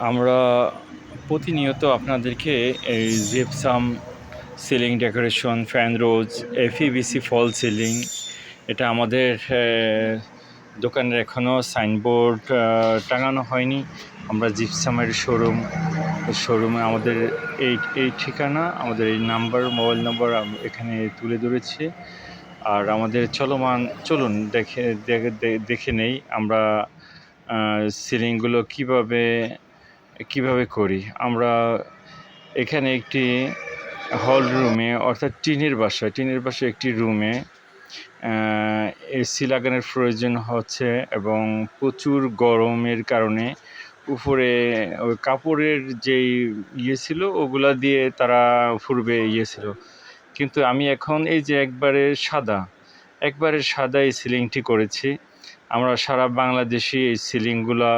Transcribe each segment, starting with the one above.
আমরা প্রতিনিয়ত আপনাদেরকে এই জিপসাম সিলিং ডেকোরেশন, ফ্যান রোজ, এফইবিসি ফল সিলিং, এটা আমাদের দোকানের এখনও সাইনবোর্ড টাঙানো হয়নি। আমরা জিপসামের শোরুমে আমাদের এই ঠিকানা, আমাদের এই নাম্বার, মোবাইল নাম্বার এখানে তুলে ধরেছি। আর আমাদের চলুন দেখে নেই আমরা সিলিংগুলো কিভাবে করি। আমরা এখানে একটি হল রুমে, অর্থাৎ টিনের বাসায় একটি রুমে এসি লাগানোর প্রয়োজন হচ্ছে, এবং প্রচুর গরমের কারণে উপরে ওই কাপড়ের যেই ছিল ওগুলা দিয়ে তারা পূর্বে ছিল, কিন্তু আমি এখন এই যে একবারে সাদা এই সিলিংটি করেছি। আমরা সারা বাংলাদেশে এই সিলিংগুলা,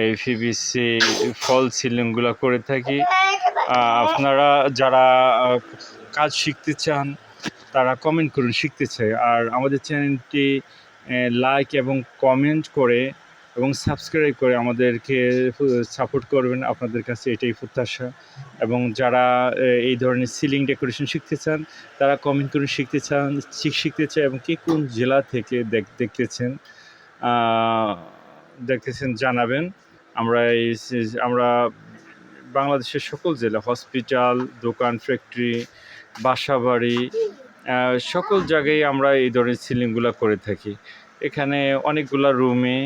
এই পিভিসি ফল সিলিংগুলা করে থাকি। আপনারা যারা কাজ শিখতে চান তারা কমেন্ট করুন, শিখতে চাই। আর আমাদের চ্যানেলটি লাইক এবং কমেন্ট করে এবং সাবস্ক্রাইব করে আমাদেরকে সাপোর্ট করবেন, আপনাদের কাছে এটাই প্রত্যাশা। এবং যারা এই ধরনের সিলিং ডেকোরেশন শিখতে চান তারা কমেন্ট করুন, শিখতে চায়, এবং কে কোন জেলা থেকে দেখতেছেন জানাবেন। আমরা বাংলাদেশের সকল জেলা, হসপিটাল, দোকান, ফ্যাক্টরি, বাসাবাড়ি, সকল জায়গায় আমরা এই ধরনের সিলিংগুলো করে থাকি। এখানে অনেকগুলা রুমে